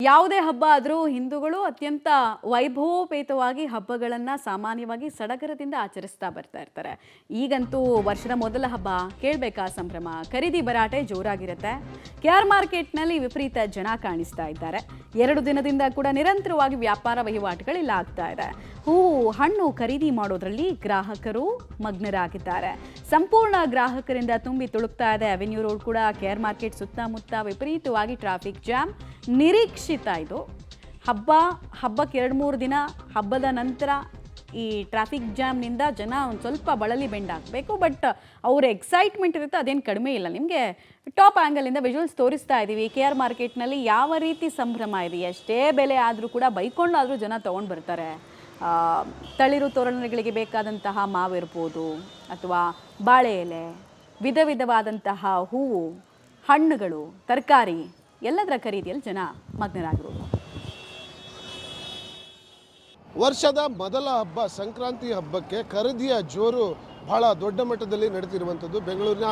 ಯಾವುದೇ ಹಬ್ಬ ಆದರೂ ಹಿಂದೂಗಳು ಅತ್ಯಂತ ವೈಭವೋಪೇತವಾಗಿ ಹಬ್ಬಗಳನ್ನು ಸಾಮಾನ್ಯವಾಗಿ ಸಡಗರದಿಂದ ಆಚರಿಸ್ತಾ ಬರ್ತಾ ಇರ್ತಾರೆ. ಈಗಂತೂ ವರ್ಷದ ಮೊದಲ ಹಬ್ಬ ಕೇಳಬೇಕಾ ಸಂಭ್ರಮ, ಖರೀದಿ ಭರಾಟೆ ಜೋರಾಗಿರುತ್ತೆ. KR ಮಾರ್ಕೆಟ್ನಲ್ಲಿ ವಿಪರೀತ ಜನ ಕಾಣಿಸ್ತಾ ಇದ್ದಾರೆ. 2 ದಿನದಿಂದ ಕೂಡ ನಿರಂತರವಾಗಿ ವ್ಯಾಪಾರ ವಹಿವಾಟುಗಳಿಲ್ಲ ಆಗ್ತಾ ಇದೆ. ಹೂವು ಹಣ್ಣು ಖರೀದಿ ಮಾಡೋದ್ರಲ್ಲಿ ಗ್ರಾಹಕರು ಮಗ್ನರಾಗಿದ್ದಾರೆ. ಸಂಪೂರ್ಣ ಗ್ರಾಹಕರಿಂದ ತುಂಬಿ ತುಳುಕ್ತಾ ಇದೆ ಅವೆನ್ಯೂ ರೋಡ್ ಕೂಡ. KR ಮಾರ್ಕೆಟ್ ಸುತ್ತಮುತ್ತ ವಿಪರೀತವಾಗಿ ಟ್ರಾಫಿಕ್ ಜಾಮ್ ನಿರೀಕ್ಷಿತ. ಇದು ಹಬ್ಬಕ್ಕೆ 2-3 ದಿನ, ಹಬ್ಬದ ನಂತರ ಈ ಟ್ರಾಫಿಕ್ ಜಾಮ್ನಿಂದ ಜನ ಒಂದು ಸ್ವಲ್ಪ ಬಳಲಿ ಬೆಂಡಾಗಬೇಕು. ಬಟ್ ಅವ್ರ ಎಕ್ಸೈಟ್ಮೆಂಟ್ ಇರುತ್ತೆ, ಅದೇನು ಕಡಿಮೆ ಇಲ್ಲ. ನಿಮಗೆ ಟಾಪ್ ಆ್ಯಂಗಲಿಂದ ವಿಜುವಲ್ಸ್ ತೋರಿಸ್ತಾ ಇದ್ದೀವಿ. KR ಮಾರ್ಕೆಟ್ನಲ್ಲಿ ಯಾವ ರೀತಿ ಸಂಭ್ರಮ ಇದೆ. ಎಷ್ಟೇ ಬೆಲೆ ಆದರೂ ಕೂಡ ಬೈಕೊಂಡಾದರೂ ಜನ ತೊಗೊಂಡು ಬರ್ತಾರೆ. ತಳಿರು ತೋರಣಗಳಿಗೆ ಬೇಕಾದಂತಹ ಮಾವಿರ್ಬೋದು ಅಥವಾ ಬಾಳೆ ಎಲೆ, ವಿಧ ವಿಧವಾದಂತಹ ಹೂವು, ಹಣ್ಣುಗಳು, ತರಕಾರಿ ಎಲ್ಲದರ ಖರೀದಿಯಲ್ಲಿ ಜನ ಮಗ್ನರಾಗಿರೋದು. ವರ್ಷದ ಮೊದಲ ಹಬ್ಬ ಸಂಕ್ರಾಂತಿ ಹಬ್ಬಕ್ಕೆ ಖರೀದಿಯ ಜೋರು ಬಹಳ ದೊಡ್ಡ ಮಟ್ಟದಲ್ಲಿ ನಡೆದಿರುವಂಥದ್ದು. ಬೆಂಗಳೂರಿನ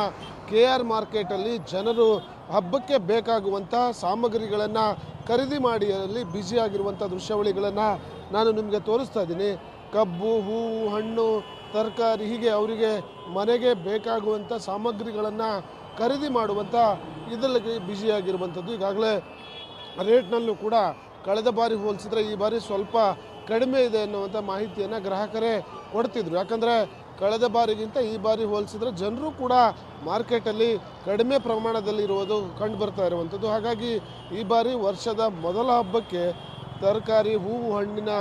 KR ಮಾರ್ಕೆಟಲ್ಲಿ ಜನರು ಹಬ್ಬಕ್ಕೆ ಬೇಕಾಗುವಂಥ ಸಾಮಗ್ರಿಗಳನ್ನು ಖರೀದಿ ಮಾಡಿಯಲ್ಲಿ ಬ್ಯುಸಿಯಾಗಿರುವಂಥ ದೃಶ್ಯಾವಳಿಗಳನ್ನು ನಾನು ನಿಮಗೆ ತೋರಿಸ್ತಾ ಇದ್ದೀನಿ. ಕಬ್ಬು, ಹೂವು, ಹಣ್ಣು, ತರಕಾರಿ ಹೀಗೆ ಅವರಿಗೆ ಮನೆಗೆ ಬೇಕಾಗುವಂಥ ಸಾಮಗ್ರಿಗಳನ್ನು ಖರೀದಿ ಮಾಡುವಂಥ ಇದರಲ್ಲಿ ಬ್ಯುಸಿಯಾಗಿರುವಂಥದ್ದು. ಈಗಾಗಲೇ ರೇಟ್ನಲ್ಲೂ ಕೂಡ ಕಳೆದ ಬಾರಿ ಹೋಲಿಸಿದ್ರೆ ಈ ಬಾರಿ ಸ್ವಲ್ಪ ಕಡಿಮೆ ಇದೆ ಅನ್ನುವಂಥ ಮಾಹಿತಿಯನ್ನು ಗ್ರಾಹಕರೇ ಕೊಡ್ತಿದ್ರು. ಯಾಕಂದರೆ ಕಳೆದ ಬಾರಿಗಿಂತ ಈ ಬಾರಿ ಹೋಲಿಸಿದ್ರೆ ಜನರು ಕೂಡ ಮಾರ್ಕೆಟಲ್ಲಿ ಕಡಿಮೆ ಪ್ರಮಾಣದಲ್ಲಿ ಇರುವುದು ಕಂಡು ಬರ್ತಾ ಇರುವಂಥದ್ದು. ಹಾಗಾಗಿ ಈ ಬಾರಿ ವರ್ಷದ ಮೊದಲ ಹಬ್ಬಕ್ಕೆ ತರಕಾರಿ, ಹೂವು, ಹಣ್ಣಿನ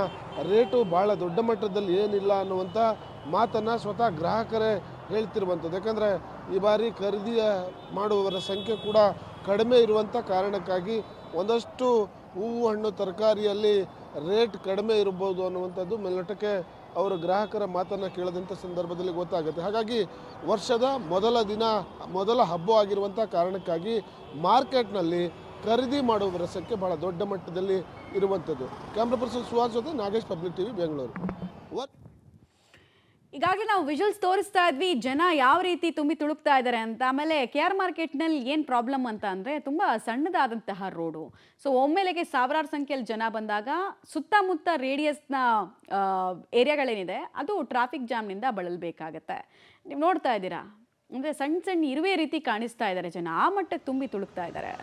ರೇಟು ಭಾಳ ದೊಡ್ಡ ಮಟ್ಟದಲ್ಲಿ ಏನಿಲ್ಲ ಅನ್ನುವಂಥ ಮಾತನ್ನು ಸ್ವತಃ ಗ್ರಾಹಕರೇ ಹೇಳ್ತಿರುವಂಥದ್ದು. ಯಾಕಂದರೆ ಈ ಬಾರಿ ಖರೀದಿಯ ಮಾಡುವವರ ಸಂಖ್ಯೆ ಕೂಡ ಕಡಿಮೆ ಇರುವಂಥ ಕಾರಣಕ್ಕಾಗಿ ಒಂದಷ್ಟು ಹೂವು, ಹಣ್ಣು, ತರಕಾರಿಯಲ್ಲಿ ರೇಟ್ ಕಡಿಮೆ ಇರ್ಬೋದು ಅನ್ನುವಂಥದ್ದು ಮೇಲ್ನೋಟಕ್ಕೆ ಅವರು ಗ್ರಾಹಕರ ಮಾತನ್ನು ಕೇಳಿದಂಥ ಸಂದರ್ಭದಲ್ಲಿ ಗೊತ್ತಾಗುತ್ತೆ. ಹಾಗಾಗಿ ವರ್ಷದ ಮೊದಲ ಹಬ್ಬ ಆಗಿರುವಂಥ ಕಾರಣಕ್ಕಾಗಿ ಮಾರ್ಕೆಟ್ನಲ್ಲಿ ಖರೀದಿ ಮಾಡುವವರ ಸಂಖ್ಯೆ ಭಾಳ ದೊಡ್ಡ ಮಟ್ಟದಲ್ಲಿ ಇರುವಂಥದ್ದು. ಕ್ಯಾಮ್ರಾ ಪರ್ಸನ್ ಸುಹಾಸ್ ಜೊತೆ ನಾಗೇಶ್, ಪಬ್ಲಿಕ್ TV, ಬೆಂಗಳೂರು. ಈಗಾಗಲೇ ನಾವು ವಿಜುವಲ್ಸ್ ತೋರಿಸ್ತಾ ಇದ್ವಿ, ಜನ ಯಾವ ರೀತಿ ತುಂಬಿ ತುಳುಕ್ತಾ ಇದ್ದಾರೆ ಅಂತ. ಆಮೇಲೆ KR ಮಾರ್ಕೆಟ್ನಲ್ಲಿ ಏನು ಪ್ರಾಬ್ಲಮ್ ಅಂತ ಅಂದರೆ ತುಂಬ ಸಣ್ಣದಾದಂತಹ ರೋಡು. ಸೊ ಒಮ್ಮೆಲೆಗೆ ಸಾವಿರಾರು ಸಂಖ್ಯೆಯಲ್ಲಿ ಜನ ಬಂದಾಗ ಸುತ್ತಮುತ್ತ ರೇಡಿಯಸ್ನ ಏರಿಯಾಗಳೇನಿದೆ ಅದು ಟ್ರಾಫಿಕ್ ಜಾಮ್ನಿಂದ ಬಳಲಬೇಕಾಗತ್ತೆ. ನೀವು ನೋಡ್ತಾ ಇದ್ದೀರಾ, ಅಂದರೆ ಸಣ್ಣ ಸಣ್ಣ ಇರುವೆ ರೀತಿ ಕಾಣಿಸ್ತಾ ಇದ್ದಾರೆ ಜನ, ಆ ಮಟ್ಟಕ್ಕೆ ತುಂಬಿ ತುಳುಕ್ತಾ ಇದ್ದಾರೆ.